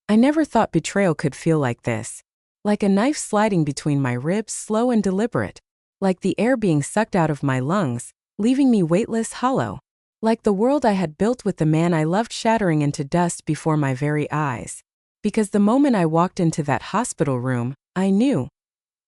I never thought betrayal could feel like this. Like a knife sliding between my ribs, slow and deliberate. Like the air being sucked out of my lungs, leaving me weightless, hollow. Like the world I had built with the man I loved shattering into dust before my very eyes. Because the moment I walked into that hospital room, I knew.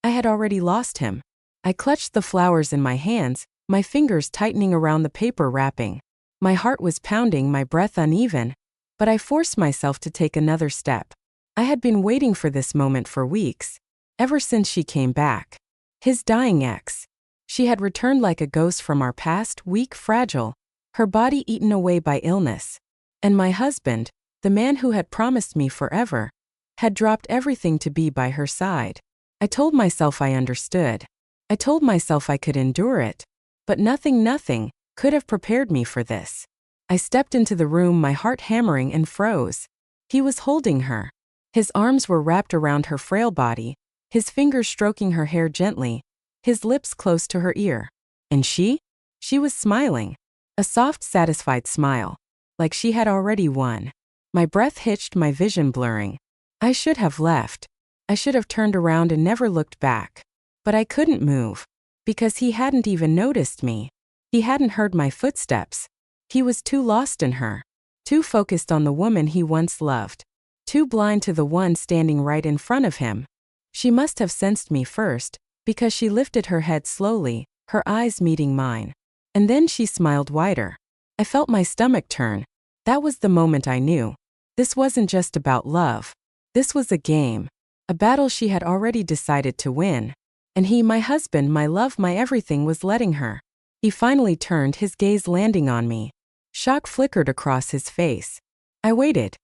I had already lost him. I clutched the flowers in my hands, my fingers tightening around the paper wrapping. My heart was pounding, my breath uneven, but I forced myself to take another step. I had been waiting for this moment for weeks, ever since she came back. His dying ex. She had returned like a ghost from our past, weak, fragile, her body eaten away by illness. And my husband, the man who had promised me forever, had dropped everything to be by her side. I told myself I understood. I told myself I could endure it, but nothing could have prepared me for this. I stepped into the room, my heart hammering, and froze. He was holding her. His arms were wrapped around her frail body, his fingers stroking her hair gently, his lips close to her ear. And she? She was smiling. A soft, satisfied smile, like she had already won. My breath hitched, my vision blurring. I should have left. I should have turned around and never looked back. But I couldn't move, because he hadn't even noticed me. He hadn't heard my footsteps. He was too lost in her, too focused on the woman he once loved, too blind to the one standing right in front of him. She must have sensed me first, because she lifted her head slowly, her eyes meeting mine. And then she smiled wider. I felt my stomach turn. That was the moment I knew. This wasn't just about love. This was a game, a battle she had already decided to win. And he, my husband, my love, my everything, was letting her. He finally turned, his gaze landing on me. Shock flickered across his face. I waited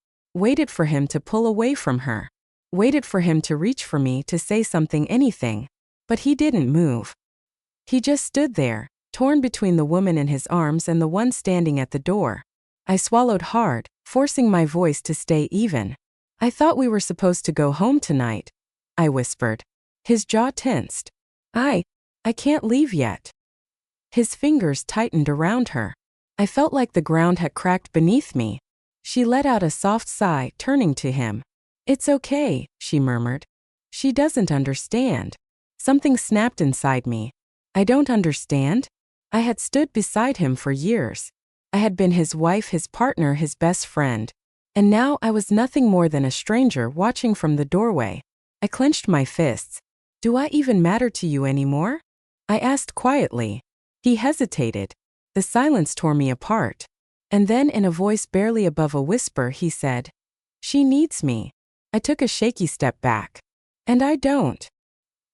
for him to pull away from her. Waited for him to reach for me, to say something, anything. But he didn't move. He just stood there, torn between the woman in his arms and the one standing at the door. I swallowed hard, forcing my voice to stay even. I thought we were supposed to go home tonight, I whispered. His jaw tensed. I can't leave yet. His fingers tightened around her. I felt like the ground had cracked beneath me. She let out a soft sigh, turning to him. It's okay, she murmured. She doesn't understand. Something snapped inside me. I don't understand? I had stood beside him for years. I had been his wife, his partner, his best friend. And now I was nothing more than a stranger watching from the doorway. I clenched my fists. Do I even matter to you anymore? I asked quietly. He hesitated. The silence tore me apart. And then, in a voice barely above a whisper, he said, She needs me. I took a shaky step back. And I don't.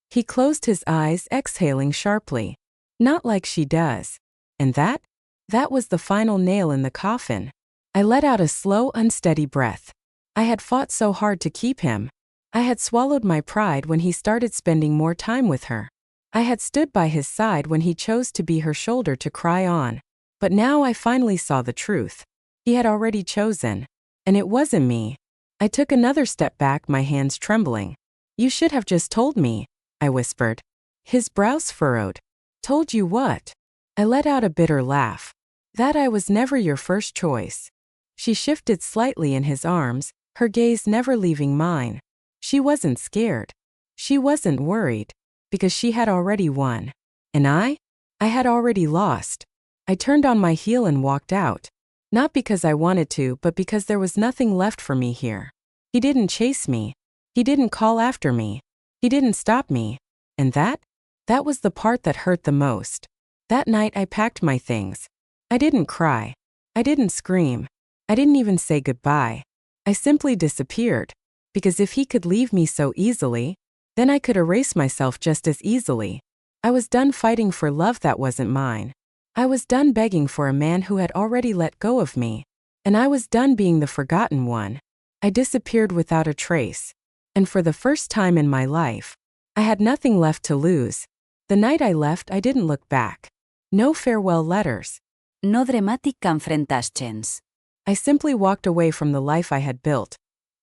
He closed his eyes, exhaling sharply. Not like she does. And that was the final nail in the coffin. I let out a slow, unsteady breath. I had fought so hard to keep him. I had swallowed my pride when he started spending more time with her. I had stood by his side when he chose to be her shoulder to cry on. But now I finally saw the truth. He had already chosen. And it wasn't me. I took another step back, my hands trembling. You should have just told me, I whispered. His brows furrowed. Told you what? I let out a bitter laugh. That I was never your first choice. She shifted slightly in his arms, her gaze never leaving mine. She wasn't scared. She wasn't worried. Because she had already won. And I had already lost. I turned on my heel and walked out. Not because I wanted to, but because there was nothing left for me here. He didn't chase me. He didn't call after me. He didn't stop me. And that was the part that hurt the most. That night I packed my things. I didn't cry. I didn't scream. I didn't even say goodbye. I simply disappeared. Because if he could leave me so easily, then I could erase myself just as easily. I was done fighting for love that wasn't mine. I was done begging for a man who had already let go of me. And I was done being the forgotten one. I disappeared without a trace. And for the first time in my life, I had nothing left to lose. The night I left, I didn't look back. No farewell letters. No dramàtic enfrentacions. I simply walked away from the life I had built,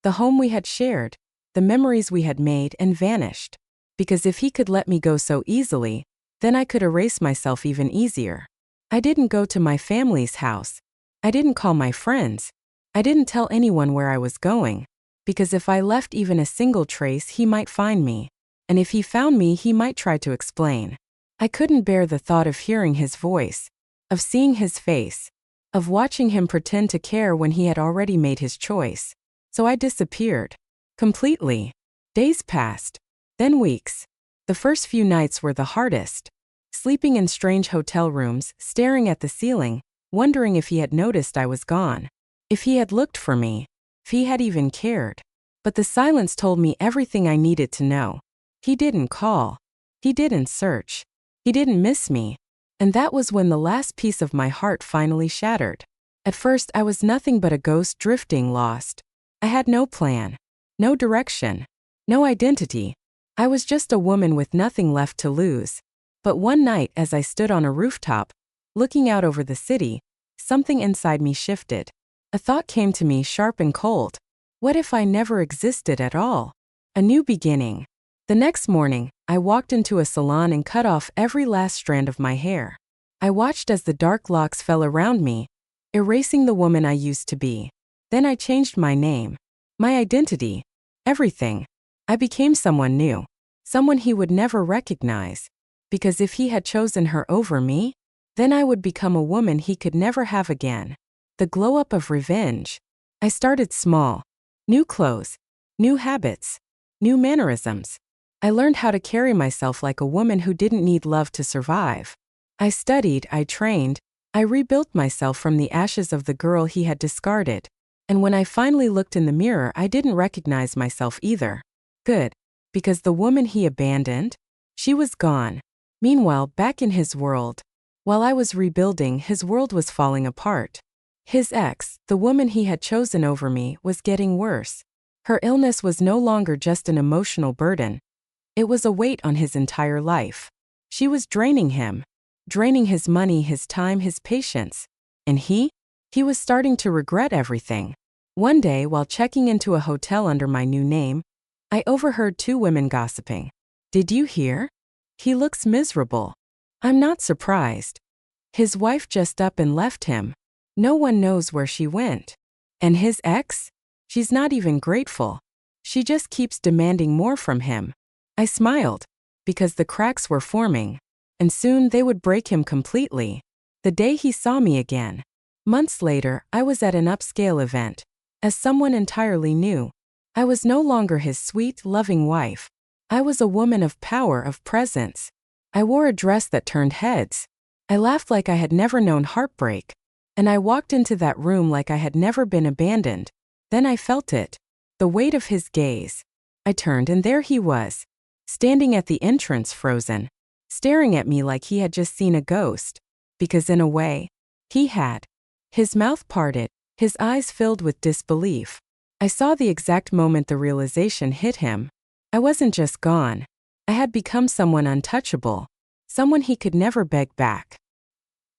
the home we had shared, the memories we had made, and vanished. Because if he could let me go so easily, then I could erase myself even easier. I didn't go to my family's house. I didn't call my friends. I didn't tell anyone where I was going. because if I left even a single trace, he might find me. And if he found me, he might try to explain. I couldn't bear the thought of hearing his voice, of seeing his face, of watching him pretend to care when he had already made his choice. So I disappeared. Completely. Days passed. Then weeks. The first few nights were the hardest. Sleeping in strange hotel rooms, staring at the ceiling, wondering if he had noticed I was gone. If he had looked for me. If he had even cared. But the silence told me everything I needed to know. He didn't call. He didn't search. He didn't miss me. And that was when the last piece of my heart finally shattered. At first, I was nothing but a ghost drifting lost. I had no plan. No direction. No identity. I was just a woman with nothing left to lose. But one night, as I stood on a rooftop, looking out over the city, something inside me shifted. A thought came to me sharp and cold. What if I never existed at all? A new beginning. The next morning, I walked into a salon and cut off every last strand of my hair. I watched as the dark locks fell around me, erasing the woman I used to be. Then I changed my name, my identity, everything. I became someone new, someone he would never recognize. Because if he had chosen her over me, then I would become a woman he could never have again. The glow-up of revenge. I started small. New clothes, new habits, new mannerisms. I learned how to carry myself like a woman who didn't need love to survive. I studied, I trained, I rebuilt myself from the ashes of the girl he had discarded. And when I finally looked in the mirror, I didn't recognize myself either. Good. Because the woman he abandoned, she was gone. Meanwhile, back in his world, while I was rebuilding, his world was falling apart. His ex, the woman he had chosen over me, was getting worse. Her illness was no longer just an emotional burden. It was a weight on his entire life. She was draining him, draining his money, his time, his patience. And he was starting to regret everything. One day, while checking into a hotel under my new name, I overheard two women gossiping. Did you hear? He looks miserable. I'm not surprised. His wife just up and left him. No one knows where she went. And his ex? She's not even grateful. She just keeps demanding more from him. I smiled, because the cracks were forming, and soon they would break him completely. The day he saw me again. Months later, I was at an upscale event. As someone entirely new. I was no longer his sweet, loving wife. I was a woman of power, of presence. I wore a dress that turned heads. I laughed like I had never known heartbreak. And I walked into that room like I had never been abandoned. Then I felt it. The weight of his gaze. I turned and there he was. Standing at the entrance, frozen. Staring at me like he had just seen a ghost. Because in a way, he had. His mouth parted, his eyes filled with disbelief. I saw the exact moment the realization hit him. I wasn't just gone. I had become someone untouchable. Someone he could never beg back.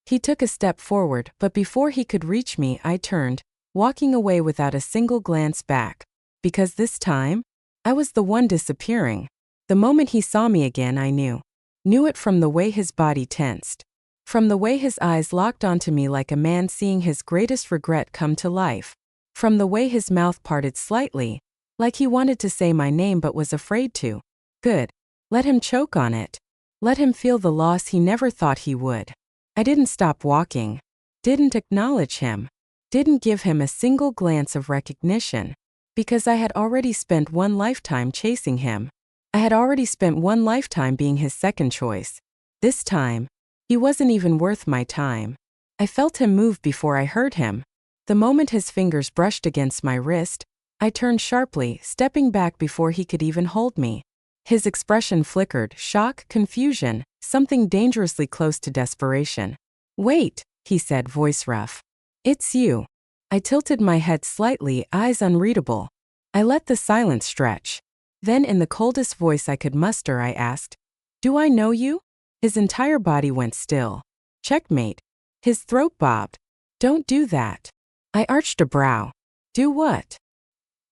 He took a step forward, but before he could reach me, I turned, walking away without a single glance back. Because this time, I was the one disappearing. The moment he saw me again, I knew. Knew it from the way his body tensed. From the way his eyes locked onto me like a man seeing his greatest regret come to life. From the way his mouth parted slightly, like he wanted to say my name but was afraid to. Good. Let him choke on it. Let him feel the loss he never thought he would. I didn't stop walking. Didn't acknowledge him. Didn't give him a single glance of recognition. Because I had already spent one lifetime chasing him. I had already spent one lifetime being his second choice. This time, he wasn't even worth my time. I felt him move before I heard him. The moment his fingers brushed against my wrist, I turned sharply, stepping back before he could even hold me. His expression flickered, shock, confusion, something dangerously close to desperation. Wait, he said, voice rough. It's you. I tilted my head slightly, eyes unreadable. I let the silence stretch. Then in the coldest voice I could muster, I asked, do I know you? His entire body went still. Checkmate. His throat bobbed. Don't do that. I arched a brow. Do what?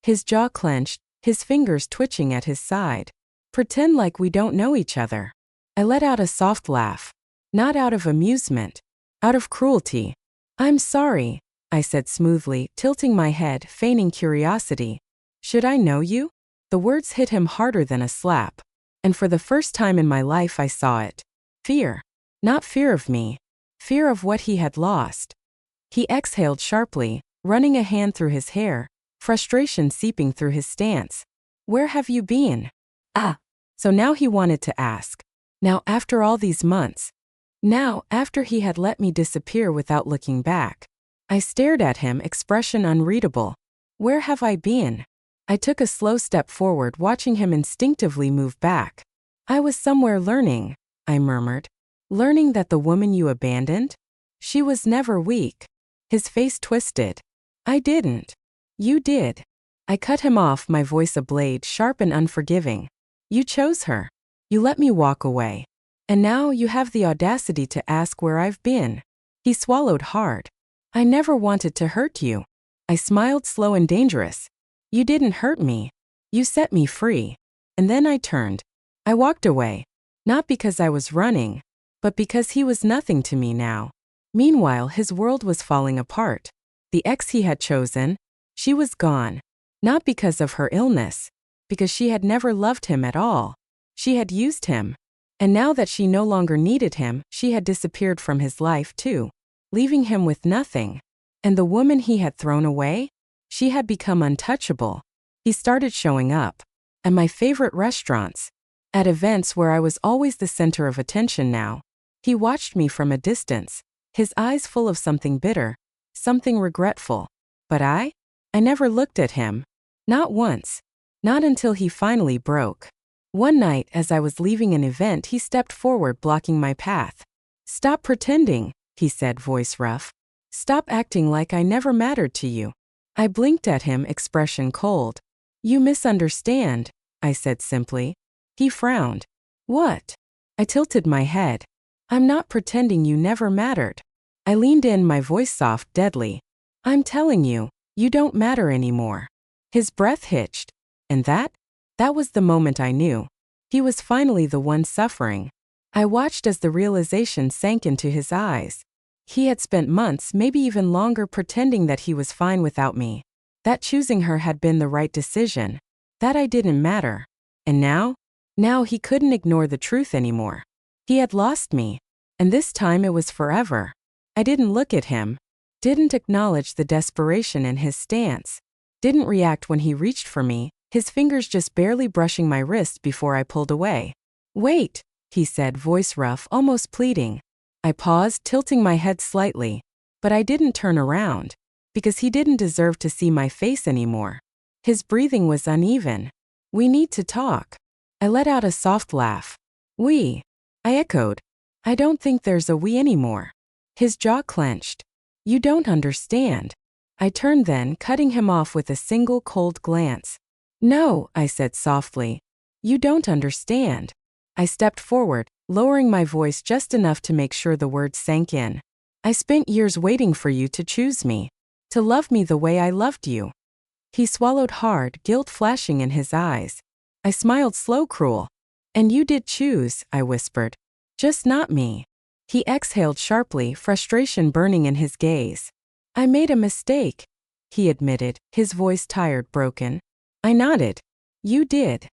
His jaw clenched, his fingers twitching at his side. Pretend like we don't know each other. I let out a soft laugh. Not out of amusement. Out of cruelty. I'm sorry, I said smoothly, tilting my head, feigning curiosity. Should I know you? The words hit him harder than a slap. And for the first time in my life I saw it. Fear. Not fear of me. Fear of what he had lost. He exhaled sharply, running a hand through his hair, frustration seeping through his stance. Where have you been? Ah. So now he wanted to ask. Now after all these months. Now after he had let me disappear without looking back. I stared at him, expression unreadable. Where have I been? I took a slow step forward, watching him instinctively move back. I was somewhere learning, I murmured. Learning that the woman you abandoned? She was never weak. His face twisted. I didn't. You did. I cut him off, my voice a blade, sharp and unforgiving. You chose her. You let me walk away. And now you have the audacity to ask where I've been. He swallowed hard. I never wanted to hurt you. I smiled, slow and dangerous. You didn't hurt me. You set me free. And then I turned. I walked away. Not because I was running, but because he was nothing to me now. Meanwhile, his world was falling apart. The ex he had chosen, she was gone. Not because of her illness, because she had never loved him at all. She had used him. And now that she no longer needed him, she had disappeared from his life too, leaving him with nothing. And the woman he had thrown away? She had become untouchable. He started showing up. At my favorite restaurants. At events where I was always the center of attention now. He watched me from a distance, his eyes full of something bitter, something regretful. But I never looked at him. Not once. Not until he finally broke. One night, as I was leaving an event, he stepped forward, blocking my path. Stop pretending, he said, voice rough. Stop acting like I never mattered to you. I blinked at him, expression cold. You misunderstand, I said simply. He frowned. What? I tilted my head. I'm not pretending you never mattered. I leaned in, my voice soft, deadly. I'm telling you, you don't matter anymore. His breath hitched. And that was the moment I knew. He was finally the one suffering. I watched as the realization sank into his eyes. He had spent months, maybe even longer, pretending that he was fine without me. That choosing her had been the right decision. That I didn't matter. And now he couldn't ignore the truth anymore. He had lost me. And this time it was forever. I didn't look at him. Didn't acknowledge the desperation in his stance. Didn't react when he reached for me, his fingers just barely brushing my wrist before I pulled away. Wait, he said, voice rough, almost pleading. I paused, tilting my head slightly. But I didn't turn around. Because he didn't deserve to see my face anymore. His breathing was uneven. We need to talk. I let out a soft laugh. We. I echoed. I don't think there's a we anymore. His jaw clenched. You don't understand. I turned then, cutting him off with a single cold glance. No, I said softly. You don't understand. I stepped forward, lowering my voice just enough to make sure the words sank in. I spent years waiting for you to choose me. To love me the way I loved you. He swallowed hard, guilt flashing in his eyes. I smiled slow, cruel. And you did choose, I whispered. Just not me. He exhaled sharply, frustration burning in his gaze. I made a mistake, he admitted, his voice tired, broken. I nodded. You did.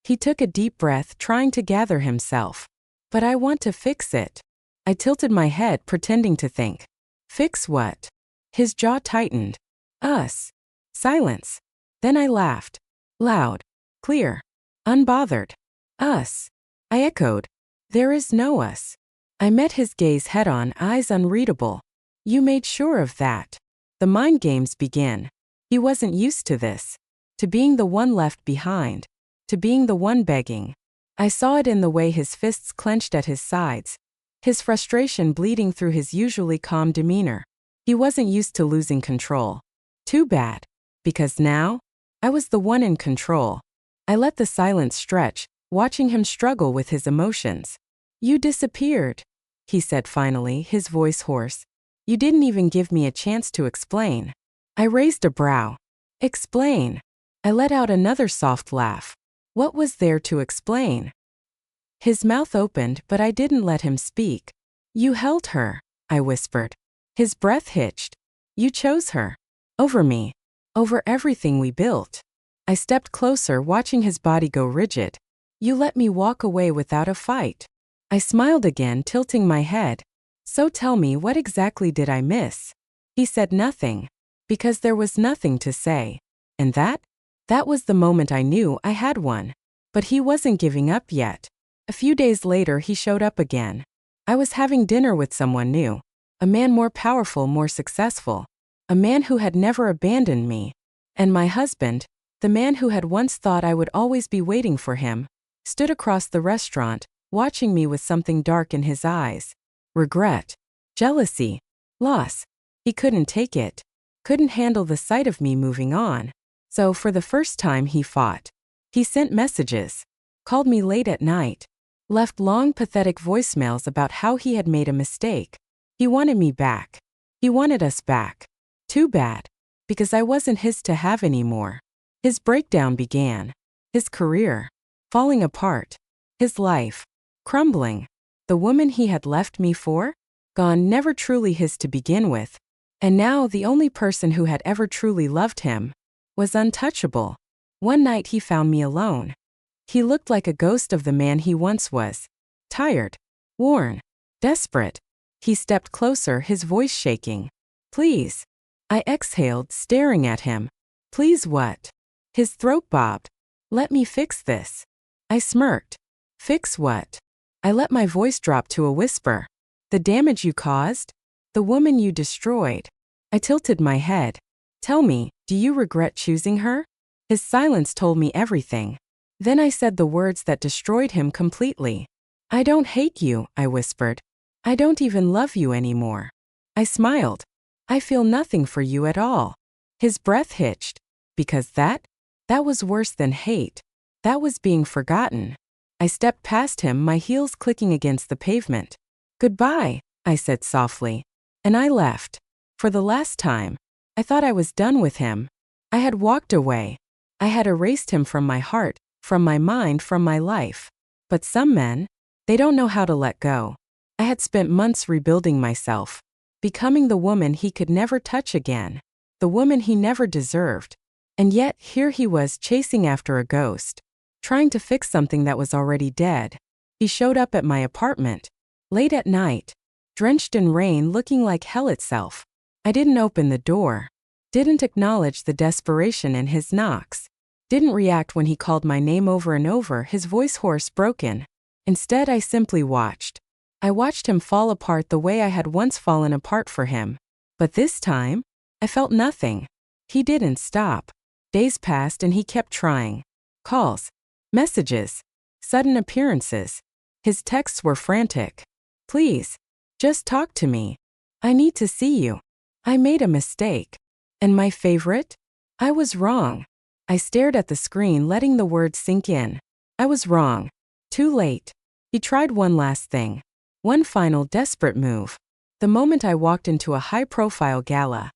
He took a deep breath, trying to gather himself. But I want to fix it. I tilted my head, pretending to think. Fix what? His jaw tightened. Us. Silence. Then I laughed. Loud. Clear. Unbothered. Us. I echoed. There is no us. I met his gaze head-on, eyes unreadable. You made sure of that. The mind games begin. He wasn't used to this. To being the one left behind. To being the one begging. I saw it in the way his fists clenched at his sides. His frustration bleeding through his usually calm demeanor. He wasn't used to losing control. Too bad. Because now, I was the one in control. I let the silence stretch, watching him struggle with his emotions. You disappeared, he said finally, his voice hoarse. You didn't even give me a chance to explain. I raised a brow. Explain. I let out another soft laugh. What was there to explain? His mouth opened, but I didn't let him speak. You held her, I whispered. His breath hitched. You chose her. Over me. Over everything we built. I stepped closer, watching his body go rigid. You let me walk away without a fight. I smiled again, tilting my head. So tell me, what exactly did I miss? He said nothing, because there was nothing to say. And that was the moment I knew I had one. But he wasn't giving up yet. A few days later, he showed up again. I was having dinner with someone new. A man more powerful, more successful. A man who had never abandoned me. And my husband, the man who had once thought I would always be waiting for him, stood across the restaurant, watching me with something dark in his eyes. Regret. Jealousy. Loss. He couldn't take it. Couldn't handle the sight of me moving on. So for the first time he fought. He sent messages. Called me late at night. Left long pathetic voicemails about how he had made a mistake. He wanted me back. He wanted us back. Too bad. Because I wasn't his to have anymore. His breakdown began. His career. Falling apart. His life. Crumbling. The woman he had left me for? Gone, never truly his to begin with. And now the only person who had ever truly loved him was untouchable. One night he found me alone. He looked like a ghost of the man he once was. Tired. Worn. Desperate. He stepped closer, his voice shaking. Please. I exhaled, staring at him. Please what? His throat bobbed. Let me fix this. I smirked. Fix what? I let my voice drop to a whisper. The damage you caused? The woman you destroyed. I tilted my head. Tell me, do you regret choosing her? His silence told me everything. Then I said the words that destroyed him completely. I don't hate you, I whispered. I don't even love you anymore. I smiled. I feel nothing for you at all. His breath hitched. Because that was worse than hate. That was being forgotten. I stepped past him, my heels clicking against the pavement. Goodbye, I said softly. And I left. For the last time. I thought I was done with him. I had walked away. I had erased him from my heart, from my mind, from my life. But some men, they don't know how to let go. I had spent months rebuilding myself. Becoming the woman he could never touch again. The woman he never deserved. And yet, here he was chasing after a ghost. Trying to fix something that was already dead. He showed up at my apartment. Late at night. Drenched in rain, looking like hell itself. I didn't open the door. Didn't acknowledge the desperation in his knocks. Didn't react when he called my name over and over, his voice hoarse, broken. Instead, I simply watched. I watched him fall apart the way I had once fallen apart for him. But this time, I felt nothing. He didn't stop. Days passed and he kept trying. Calls. Messages. Sudden appearances. His texts were frantic. Please. Just talk to me. I need to see you. I made a mistake. And my favorite? I was wrong. I stared at the screen, letting the words sink in. I was wrong. Too late. He tried one last thing. One final desperate move. The moment I walked into a high-profile gala.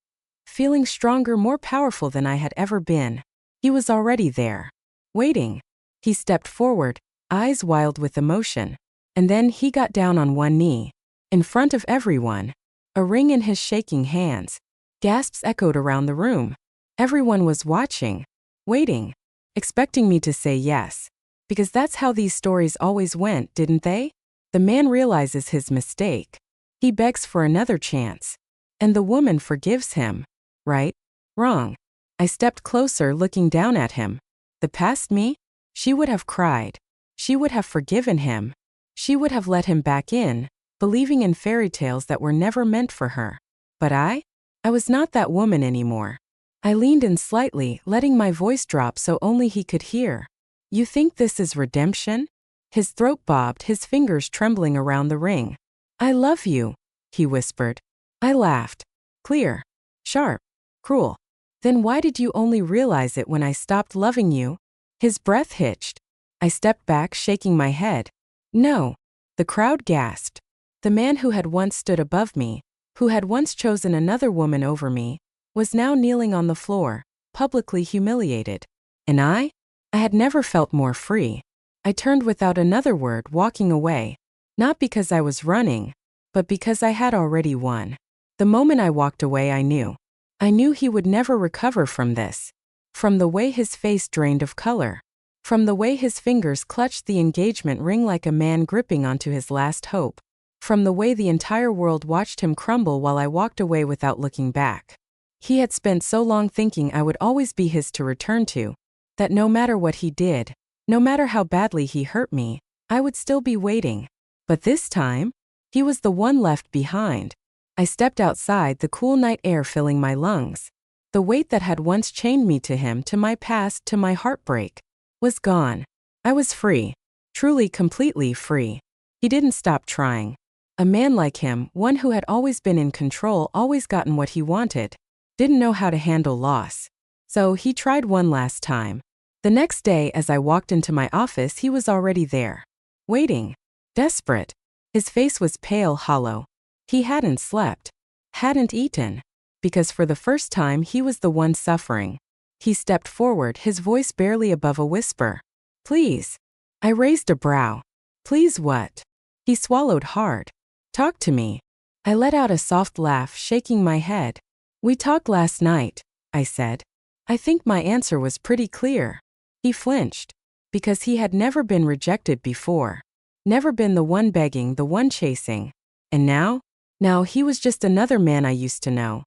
Feeling stronger, more powerful than I had ever been. He was already there. Waiting. He stepped forward, eyes wild with emotion. And then he got down on one knee. In front of everyone. A ring in his shaking hands. Gasps echoed around the room. Everyone was watching. Waiting. Expecting me to say yes. Because that's how these stories always went, didn't they? The man realizes his mistake. He begs for another chance. And the woman forgives him. Right? Wrong. I stepped closer, looking down at him. The past me? She would have cried. She would have forgiven him. She would have let him back in, believing in fairy tales that were never meant for her. But I was not that woman anymore. I leaned in slightly, letting my voice drop so only he could hear. You think this is redemption? His throat bobbed, his fingers trembling around the ring. I love you, he whispered. I laughed. Clear. Sharp. Cruel. Then why did you only realize it when I stopped loving you? His breath hitched. I stepped back, shaking my head. No. The crowd gasped. The man who had once stood above me, who had once chosen another woman over me, was now kneeling on the floor, publicly humiliated. And I had never felt more free. I turned without another word, walking away. Not because I was running, but because I had already won. The moment I walked away, I knew. I knew he would never recover from this. From the way his face drained of color. From the way his fingers clutched the engagement ring like a man gripping onto his last hope. From the way the entire world watched him crumble while I walked away without looking back. He had spent so long thinking I would always be his to return to, that no matter what he did, no matter how badly he hurt me, I would still be waiting. But this time, he was the one left behind. I stepped outside, the cool night air filling my lungs. The weight that had once chained me to him, to my past, to my heartbreak, was gone. I was free. Truly, completely free. He didn't stop trying. A man like him, one who had always been in control, always gotten what he wanted, didn't know how to handle loss. So he tried one last time. The next day, as I walked into my office, he was already there. Waiting. Desperate. His face was pale, hollow. He hadn't slept. Hadn't eaten. Because for the first time he was the one suffering. He stepped forward, his voice barely above a whisper. Please. I raised a brow. Please what? He swallowed hard. Talk to me. I let out a soft laugh, shaking my head. We talked last night, I said. I think my answer was pretty clear. He flinched. Because he had never been rejected before. Never been the one begging, the one chasing. And now? Now he was just another man I used to know.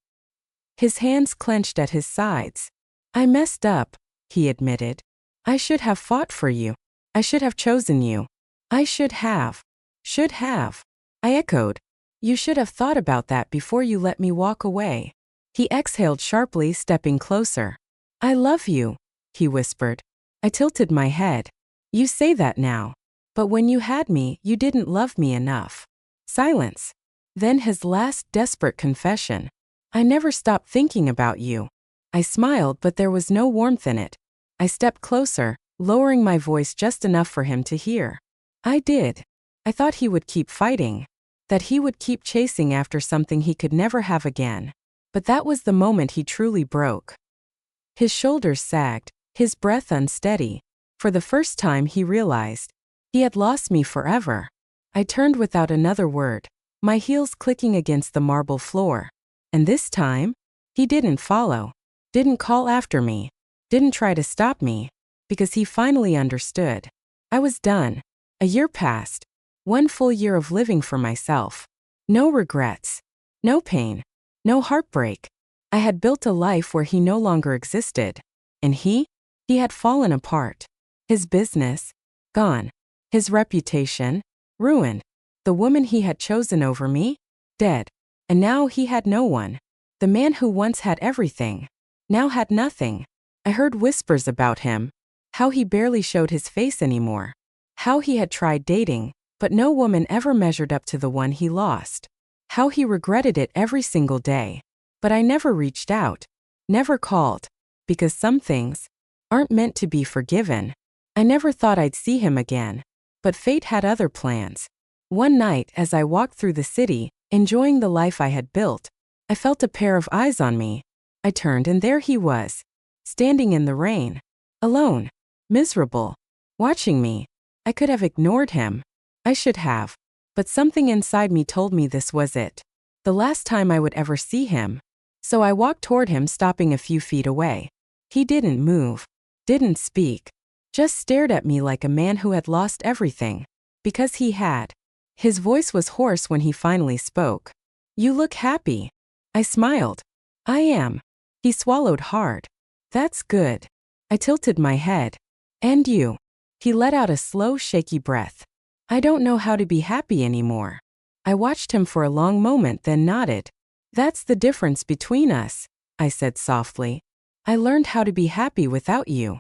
His hands clenched at his sides. I messed up, he admitted. I should have fought for you. I should have chosen you. I should have. Should have. I echoed. You should have thought about that before you let me walk away. He exhaled sharply, stepping closer. I love you, he whispered. I tilted my head. You say that now. But when you had me, you didn't love me enough. Silence. Then his last desperate confession. I never stopped thinking about you. I smiled, but there was no warmth in it. I stepped closer, lowering my voice just enough for him to hear. I did. I thought he would keep fighting. That he would keep chasing after something he could never have again. But that was the moment he truly broke. His shoulders sagged, his breath unsteady. For the first time he realized. He had lost me forever. I turned without another word, my heels clicking against the marble floor. And this time, he didn't follow. Didn't call after me. Didn't try to stop me. Because he finally understood. I was done. A year passed. 1 full year of living for myself. No regrets. No pain. No heartbreak. I had built a life where he no longer existed. And he had fallen apart. His business, gone. His reputation, ruined. The woman he had chosen over me, dead. And now he had no one. The man who once had everything, now had nothing. I heard whispers about him. How he barely showed his face anymore. How he had tried dating, but no woman ever measured up to the one he lost. How he regretted it every single day. But I never reached out. Never called. Because some things aren't meant to be forgiven. I never thought I'd see him again. But fate had other plans. One night, as I walked through the city, enjoying the life I had built, I felt a pair of eyes on me. I turned and there he was, standing in the rain, alone, miserable, watching me. I could have ignored him. I should have. But something inside me told me this was it. The last time I would ever see him. So I walked toward him, stopping a few feet away. He didn't move, didn't speak, just stared at me like a man who had lost everything. Because he had. His voice was hoarse when he finally spoke. You look happy. I smiled. I am. He swallowed hard. That's good. I tilted my head. And you? He let out a slow, shaky breath. I don't know how to be happy anymore. I watched him for a long moment, then nodded. That's the difference between us, I said softly. I learned how to be happy without you.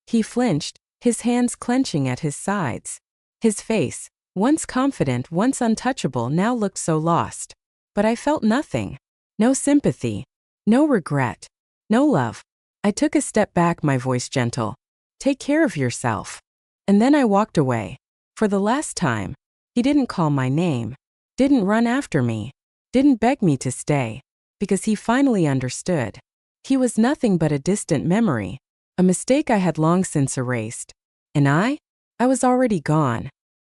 He flinched, his hands clenching at his sides. His face, once confident, once untouchable, now looked so lost. But I felt nothing. No sympathy. No regret. No love. I took a step back, my voice gentle. Take care of yourself. And then I walked away. For the last time. He didn't call my name. Didn't run after me. Didn't beg me to stay. Because he finally understood. He was nothing but a distant memory. A mistake I had long since erased. And I was already gone.